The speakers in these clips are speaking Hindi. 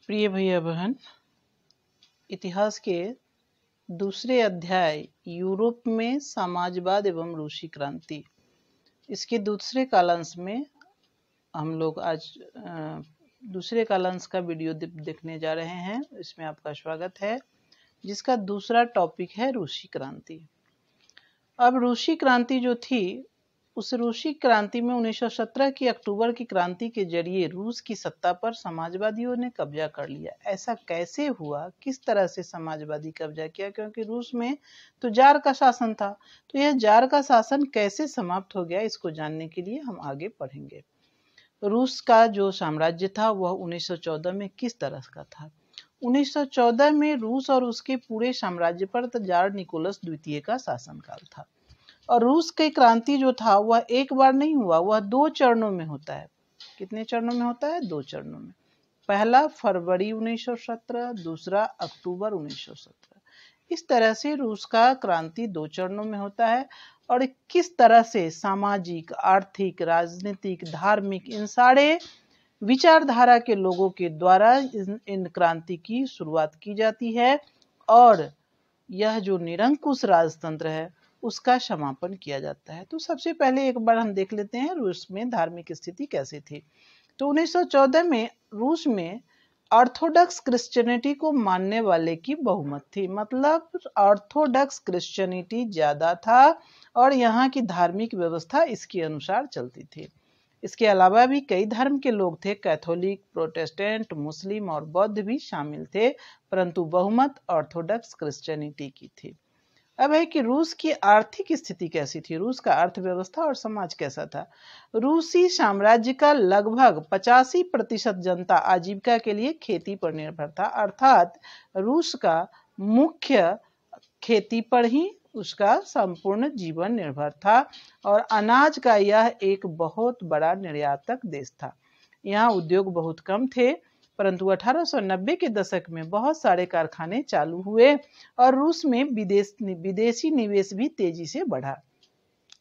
प्रिय भैया बहन, इतिहास के दूसरे अध्याय यूरोप में समाजवाद एवं रूसी क्रांति, इसके दूसरे कालांश में हम लोग आज दूसरे कालांश का वीडियो देखने जा रहे हैं। इसमें आपका स्वागत है, जिसका दूसरा टॉपिक है रूसी क्रांति। अब रूसी क्रांति जो थी, उस रूसी क्रांति में 1917 की अक्टूबर की क्रांति के जरिए रूस की सत्ता पर समाजवादियों ने कब्जा कर लिया। ऐसा कैसे हुआ, किस तरह से समाजवादी कब्जा किया? क्योंकि रूस में तो जार का शासन था, तो यह जार का शासन कैसे समाप्त हो गया, इसको जानने के लिए हम आगे पढ़ेंगे। रूस का जो साम्राज्य था वह 1914 में किस तरह का था। 1914 में रूस और उसके पूरे साम्राज्य पर जार निकोलस द्वितीय का शासनकाल था। और रूस की क्रांति जो था वह एक बार नहीं हुआ, वह 2 चरणों में होता है। कितने चरणों में होता है? 2 चरणों में। पहला फरवरी 1917, दूसरा अक्टूबर 1917। इस तरह से रूस का क्रांति 2 चरणों में होता है। और किस तरह से सामाजिक, आर्थिक, राजनीतिक, धार्मिक, इन सारे विचारधारा के लोगों के द्वारा इन क्रांति की शुरुआत की जाती है और यह जो निरंकुश राजतंत्र है उसका समापन किया जाता है। तो सबसे पहले एक बार हम देख लेते हैं रूस में धार्मिक स्थिति कैसी थी। तो 1914 में रूस में ऑर्थोडॉक्स क्रिश्चियनिटी को मानने वाले की बहुमत थी, मतलब ऑर्थोडॉक्स क्रिश्चियनिटी ज्यादा था और यहाँ की धार्मिक व्यवस्था इसके अनुसार चलती थी। इसके अलावा भी कई धर्म के लोग थे, कैथोलिक, प्रोटेस्टेंट, मुस्लिम और बौद्ध भी शामिल थे, परंतु बहुमत ऑर्थोडॉक्स क्रिश्चियनिटी की थी। अब है कि रूस की आर्थिक स्थिति कैसी थी, रूस का अर्थव्यवस्था और समाज कैसा था। रूसी साम्राज्य का लगभग 85% जनता आजीविका के लिए खेती पर निर्भर था, अर्थात रूस का मुख्य खेती पर ही उसका संपूर्ण जीवन निर्भर था और अनाज का यह एक बहुत बड़ा निर्यातक देश था। यहाँ उद्योग बहुत कम थे, परंतु 1890 के दशक में बहुत सारे कारखाने चालू हुए और रूस में विदेशी निवेश भी तेजी से बढ़ा।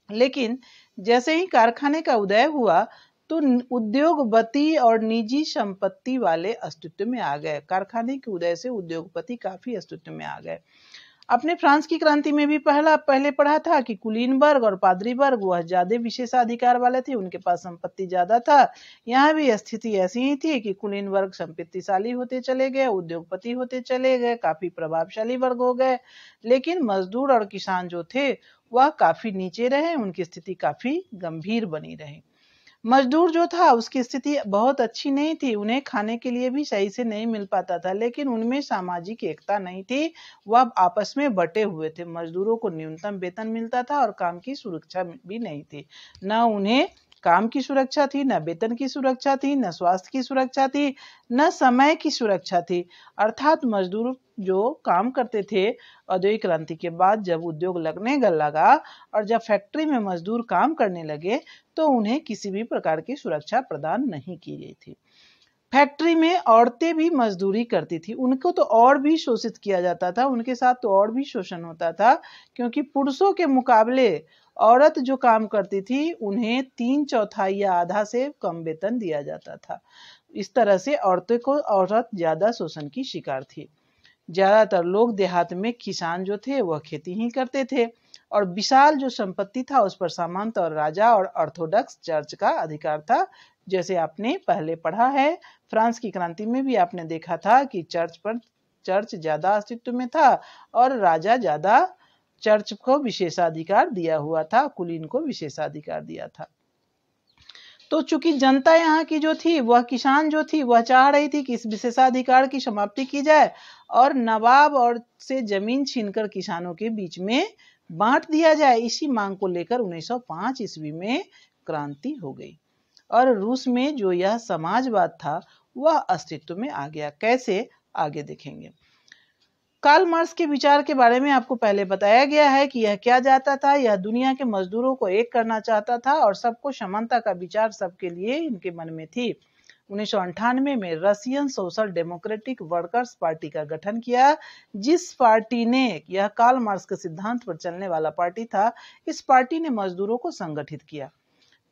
लेकिन जैसे ही कारखाने का उदय हुआ तो उद्योगपति और निजी संपत्ति वाले अस्तित्व में आ गए। कारखाने के उदय से उद्योगपति काफी अस्तित्व में आ गए। अपने फ्रांस की क्रांति में भी पहले पढ़ा था कि कुलीनबर्ग और पादरी वर्ग वह ज्यादा विशेषाधिकार वाले थे, उनके पास संपत्ति ज्यादा था। यहाँ भी स्थिति ऐसी ही थी कि कुलीन वर्ग संपत्तिशाली होते चले गए, उद्योगपति होते चले गए, काफी प्रभावशाली वर्ग हो गए। लेकिन मजदूर और किसान जो थे वह काफी नीचे रहे, उनकी स्थिति काफी गंभीर बनी रही। मजदूर जो था उसकी स्थिति बहुत अच्छी नहीं थी, उन्हें खाने के लिए भी सही से नहीं मिल पाता था, लेकिन उनमें सामाजिक एकता नहीं थी, वह आपस में बटे हुए थे। मजदूरों को न्यूनतम वेतन मिलता था और काम की सुरक्षा भी नहीं थी। न उन्हें काम की सुरक्षा थी, न वेतन की सुरक्षा थी, न स्वास्थ्य की सुरक्षा थी, न समय की सुरक्षा थी। अर्थात मजदूर जो काम करते थे औद्योगिक क्रांति के बाद जब उद्योग लगने लगा और जब फैक्ट्री में मजदूर काम करने लगे तो उन्हें किसी भी प्रकार की सुरक्षा प्रदान नहीं की गई थी। फैक्ट्री में औरतें भी मजदूरी करती थी, उनको तो और भी शोषित किया जाता था, उनके साथ तो और भी शोषण होता था, क्योंकि पुरुषों के मुकाबले औरत जो काम करती थी उन्हें 3/4 या आधा से कम वेतन दिया जाता था। इस तरह से औरत ज्यादा शोषण की शिकार थी। ज्यादातर लोग देहात में किसान जो थे वह खेती ही करते थे और विशाल जो संपत्ति था उस पर सामंत और राजा और ऑर्थोडॉक्स चर्च का अधिकार था। जैसे आपने पहले पढ़ा है, फ्रांस की क्रांति में भी आपने देखा था कि चर्च ज्यादा अस्तित्व में था और राजा ज्यादा चर्च को विशेषाधिकार दिया हुआ था, कुलीन को विशेषाधिकार दिया था। तो चूंकि जनता यहाँ की जो थी, वह किसान जो थी, वह चाह रही थी कि इस विशेषाधिकार की समाप्ति की जाए और नवाब और से जमीन छीनकर किसानों के बीच में बांट दिया जाए। इसी मांग को लेकर 1905 ईस्वी में क्रांति हो गई और रूस में जो यह समाजवाद था वह अस्तित्व में आ गया। कैसे, आगे देखेंगे। कार्ल मार्क्स के विचार के बारे में आपको पहले बताया गया है कि यह क्या चाहता था। यह दुनिया के मजदूरों को एक करना चाहता था और सबको समानता का विचार सबके लिए इनके मन में थी। 1998 में Russian social democratic workers party का गठन किया, जिस पार्टी ने, यह कार्ल मार्क्स के सिद्धांत पर चलने वाला पार्टी था, इस पार्टी ने मजदूरों को संगठित किया।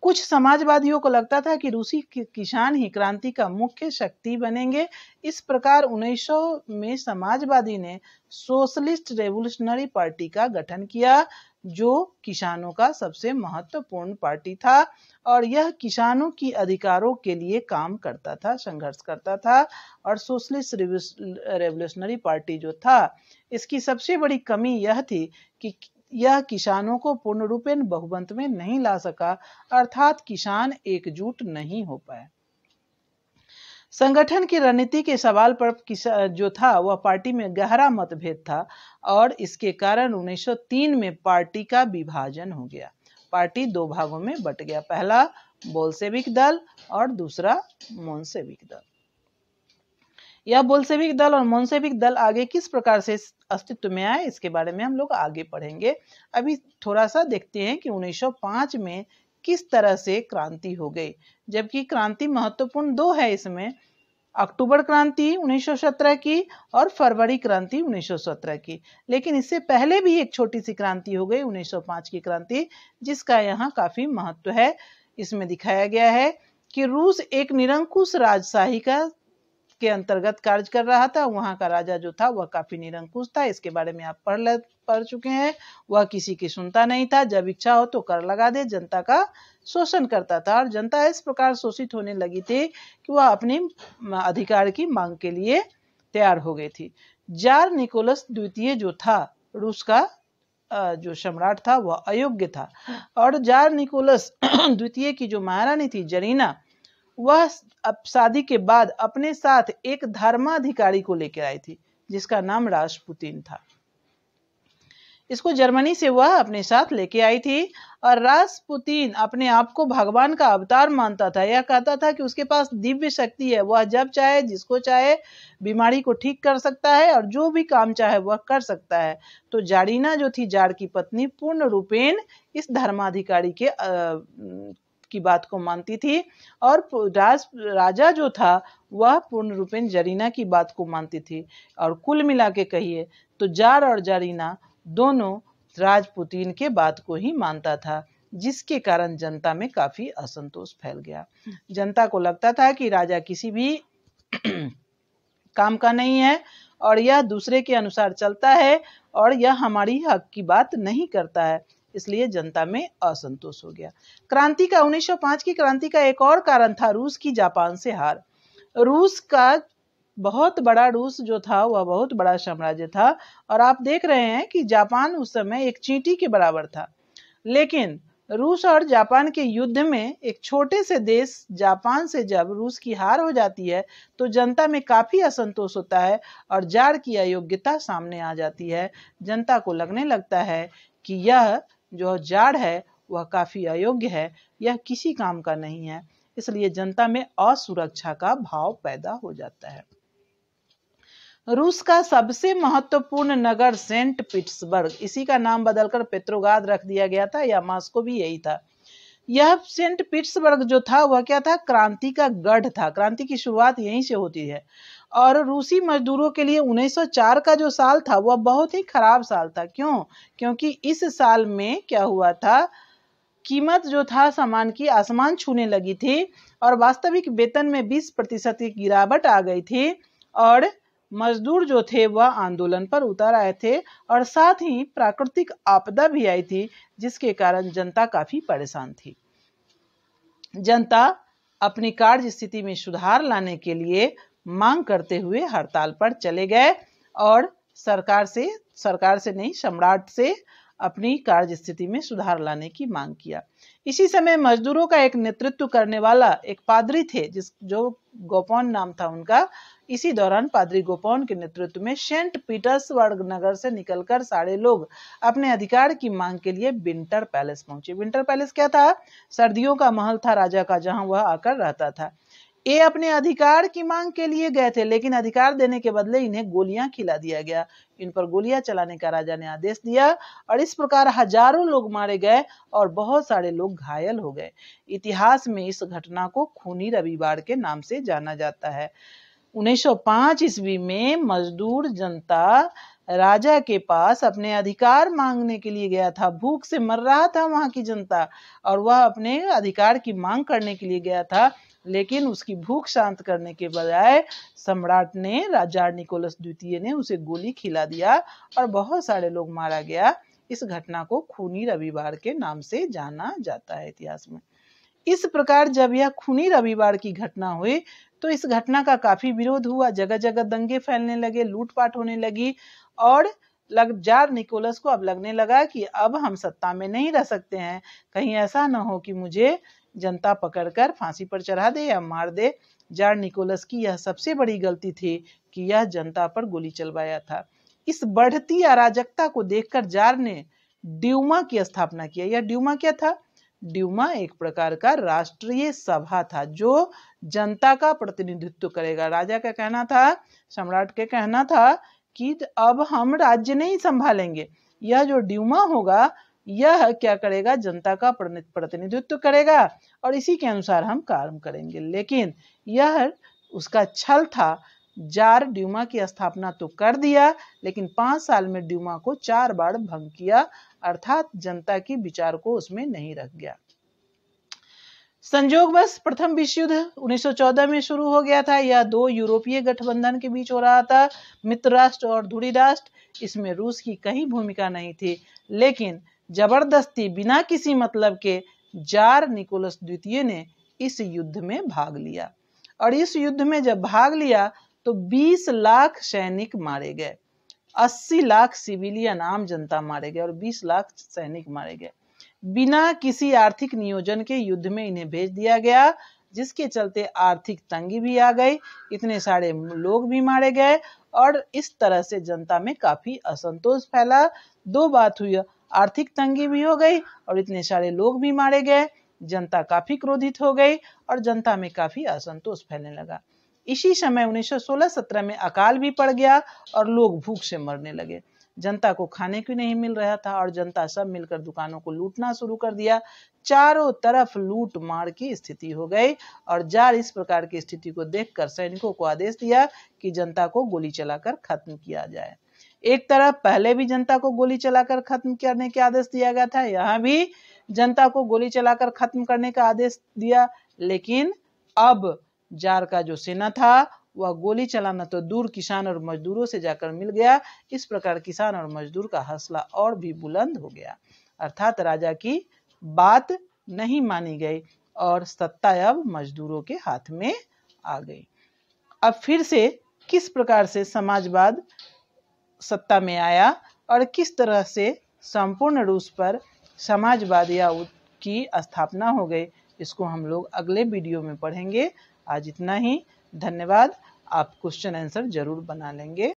कुछ समाजवादियों को लगता था कि रूसी किसान ही क्रांति का मुख्य शक्ति बनेंगे। इस प्रकार 1900 में समाजवादी ने सोशलिस्ट रेवोल्यूशनरी पार्टी का गठन किया, जो किसानों का सबसे महत्वपूर्ण पार्टी था और यह किसानों की अधिकारों के लिए काम करता था, संघर्ष करता था। और सोशलिस्ट रेवोल्यूशनरी पार्टी जो था, इसकी सबसे बड़ी कमी यह थी कि यह किसानों को पूर्ण रूपेण बहुमत में नहीं ला सका, अर्थात किसान एकजुट नहीं हो पाए। संगठन की रणनीति के सवाल पर जो था वह पार्टी में गहरा मतभेद था और इसके कारण 1903 में पार्टी का विभाजन हो गया। पार्टी दो भागों में बट गया, पहला बोल्शेविक दल और दूसरा मोन्शेविक दल। यह बोल्शेविक दल और मोन्शेविक दल आगे किस प्रकार से अस्तित्व में आए, इसके बारे में हम लोग आगे पढ़ेंगे। अभी थोड़ा सा देखते हैं कि 1905 में किस तरह से क्रांति हो गई, जबकि क्रांति महत्वपूर्ण दो है इसमें, अक्टूबर क्रांति 1917 की और फरवरी क्रांति 1917 की। लेकिन इससे पहले भी एक छोटी सी क्रांति हो गई 1905 की क्रांति, जिसका यहाँ काफी महत्व है। इसमें दिखाया गया है कि रूस एक निरंकुश राजशाही के अंतर्गत कार्य कर रहा था। वहां का राजा जो था वह काफी निरंकुश था, इसके बारे में आप पढ़ चुके हैं। वह किसी की सुनता नहीं था, जब इच्छा हो तो कर लगा दे, जनता का शोषण करता था और जनता इस प्रकार शोषित होने लगी थी कि वह अपने अधिकार की मांग के लिए तैयार हो गई थी। जार निकोलस द्वितीय जो था, रूस का जो सम्राट था, वह अयोग्य था और जार निकोलस द्वितीय की जो महारानी थी जरीना, वह अब शादी के बाद अपने साथ एक धर्माधिकारी को लेकर आई थी जिसका नाम रासपुतीन था। इसको जर्मनी से वह अपने साथ लेके आई थी और रासपुतीन अपने आप को भगवान का अवतार मानता था। यह कहता था कि उसके पास दिव्य शक्ति है, वह जब चाहे जिसको चाहे बीमारी को ठीक कर सकता है और जो भी काम चाहे वह कर सकता है। तो जारीना जो थी जार की पत्नी, पूर्ण रूपेण इस धर्माधिकारी की बात को मानती थी और राजा जो था वह पूर्ण रूपेण जरीना की बात को मानती थी। और कुल मिला के कहिए तो जार और जरीना दोनों राजपुतीन के बात को ही मानता था, जिसके कारण जनता में काफी असंतोष फैल गया। जनता को लगता था कि राजा किसी भी काम का नहीं है और यह दूसरे के अनुसार चलता है और यह हमारी हक की बात नहीं करता है, इसलिए जनता में असंतोष हो गया। क्रांति का 1905 की क्रांति का एक और कारण था रूस की जापान से हार। रूस का बहुत बड़ा, रूस जो था वह बहुत बड़ा साम्राज्य था और आप देख रहे हैं कि जापान उस समय एक चींटी के बराबर था। लेकिन रूस और जापान के युद्ध में एक छोटे से देश जापान से जब रूस की हार हो जाती है तो जनता में काफी असंतोष होता है और जार की अयोग्यता सामने आ जाती है। जनता को लगने लगता है कि यह जो जार है वह काफी अयोग्य है, यह किसी काम का नहीं है, इसलिए जनता में असुरक्षा का भाव पैदा हो जाता है। रूस का सबसे महत्वपूर्ण नगर सेंट पीटर्सबर्ग, इसी का नाम बदलकर पेट्रोग्राद रख दिया गया था, या मॉस्को भी यही था। यह सेंट पीटर्सबर्ग जो था वह क्या था, क्रांति का गढ़ था। क्रांति की शुरुआत यहीं से होती है और रूसी मजदूरों के लिए 1904 का जो साल था वह बहुत ही खराब साल था। क्यों? क्योंकि इस साल में क्या हुआ था, कीमत जो था सामान की आसमान छूने लगी थी और वास्तविक वेतन में 20% की गिरावट आ गई थी और मजदूर जो थे वह आंदोलन पर उतर आए थे और साथ ही प्राकृतिक आपदा भी आई थी, जिसके कारण जनता काफी परेशान थी। जनता अपनी कार्य स्थिति में सुधार लाने के लिए मांग करते हुए हड़ताल पर चले गए और सरकार से नहीं, सम्राट से अपनी कार्य स्थिति में सुधार लाने की मांग किया। इसी समय मजदूरों का एक नेतृत्व करने वाला एक पादरी थे, जो गोपॉन नाम था उनका। इसी दौरान पादरी गोपॉन के नेतृत्व में सेंट पीटर्सबर्ग नगर से निकलकर सारे लोग अपने अधिकार की मांग के लिए विंटर पैलेस पहुंचे। विंटर पैलेस क्या था? सर्दियों का महल था राजा का, जहां वह आकर रहता था। ये अपने अधिकार की मांग के लिए गए थे, लेकिन अधिकार देने के बदले इन्हें गोलियां खिला दिया गया। इन पर गोलियां चलाने का राजा ने आदेश दिया और इस प्रकार हजारों लोग मारे गए और बहुत सारे लोग घायल हो गए। इतिहास में इस घटना को खूनी रविवार के नाम से जाना जाता है। 1905 ईस्वी में मजदूर जनता राजा के पास अपने अधिकार मांगने के लिए गया था। भूख से मर रहा था वहां की जनता और वह अपने अधिकार की मांग करने के लिए गया था, लेकिन उसकी भूख शांत करने के बजाय सम्राट ने, राजा निकोलस द्वितीय ने उसे गोली खिला दिया और बहुत सारे लोग मारा गया। इस घटना को खूनी रविवार के नाम से जाना जाता है इतिहास में। इस प्रकार जब यह खूनी रविवार की घटना हुई तो इस घटना का काफी विरोध हुआ, जगह जगह दंगे फैलने लगे, लूटपाट होने लगी और जार निकोलस को अब लगने लगा कि अब हम सत्ता में नहीं रह सकते हैं, कहीं ऐसा न हो कि मुझे जनता पकड़कर फांसी पर चढ़ा दे या मार दे। जार निकोलस की यह सबसे बड़ी गलती थी कि यह जनता पर गोली चलवाया था। इस बढ़ती अराजकता को देखकर जार ने ड्यूमा की स्थापना किया। यह ड्यूमा क्या था? ड्यूमा एक प्रकार का राष्ट्रीय सभा था जो जनता का प्रतिनिधित्व करेगा। राजा का कहना था, सम्राट के कहना था कि अब हम राज्य नहीं संभालेंगे, यह जो ड्यूमा होगा यह क्या करेगा, जनता का प्रतिनिधित्व करेगा और इसी के अनुसार हम काम करेंगे। लेकिन यह उसका छल था। जार ड्यूमा की स्थापना तो कर दिया, लेकिन 5 साल में ड्यूमा को 4 बार भंग किया, अर्थात जनता की विचार को उसमें नहीं रख गया। संयोगवश प्रथम विश्व युद्ध 1914 में शुरू हो गया था। यह 2 यूरोपीय गठबंधन के बीच हो रहा था, मित्र राष्ट्र और धुरी राष्ट्र। इसमें रूस की कहीं भूमिका नहीं थी, लेकिन जबरदस्ती बिना किसी मतलब के जार निकोलस द्वितीय ने इस युद्ध में भाग लिया और इस युद्ध में जब भाग लिया तो 20 लाख सैनिक मारे गए, 80 लाख सिविलियन आम जनता मारे गए और 20 लाख सैनिक मारे गए। बिना किसी आर्थिक नियोजन के युद्ध में इन्हें भेज दिया गया, जिसके चलते आर्थिक तंगी भी आ गई, इतने सारे लोग भी मारे गए और इस तरह से जनता में काफी असंतोष फैला। 2 बात हुई, आर्थिक तंगी भी हो गई और इतने सारे लोग भी मारे गए, जनता काफी क्रोधित हो गई और जनता में काफी असंतोष फैलने लगा। इसी समय 1916-17 में अकाल भी पड़ गया और लोग भूख से मरने लगे। जनता को खाने को नहीं मिल रहा था और जनता सब मिलकर दुकानों को लूटना शुरू कर दिया। चारों तरफ लूट मार की स्थिति हो गई और जार इस प्रकार की स्थिति को देखकर सैनिकों को आदेश दिया कि जनता को गोली चलाकर खत्म किया जाए। एक तरफ पहले भी जनता को गोली चलाकर खत्म करने के आदेश दिया गया था, यहाँ भी जनता को गोली चलाकर खत्म करने का आदेश दिया, लेकिन अब जार का जो सेना था वह गोली चलाना तो दूर किसान और मजदूरों से जाकर मिल गया। इस प्रकार किसान और मजदूर का हौसला और भी बुलंद हो गया, अर्थात राजा की बात नहीं मानी गई और सत्ता अब मजदूरों के हाथ में आ गई। अब फिर से किस प्रकार से समाजवाद सत्ता में आया और किस तरह से संपूर्ण रूस पर समाजवाद या की स्थापना हो गई, इसको हम लोग अगले वीडियो में पढ़ेंगे। आज इतना ही, धन्यवाद। आप क्वेश्चन आंसर जरूर बना लेंगे।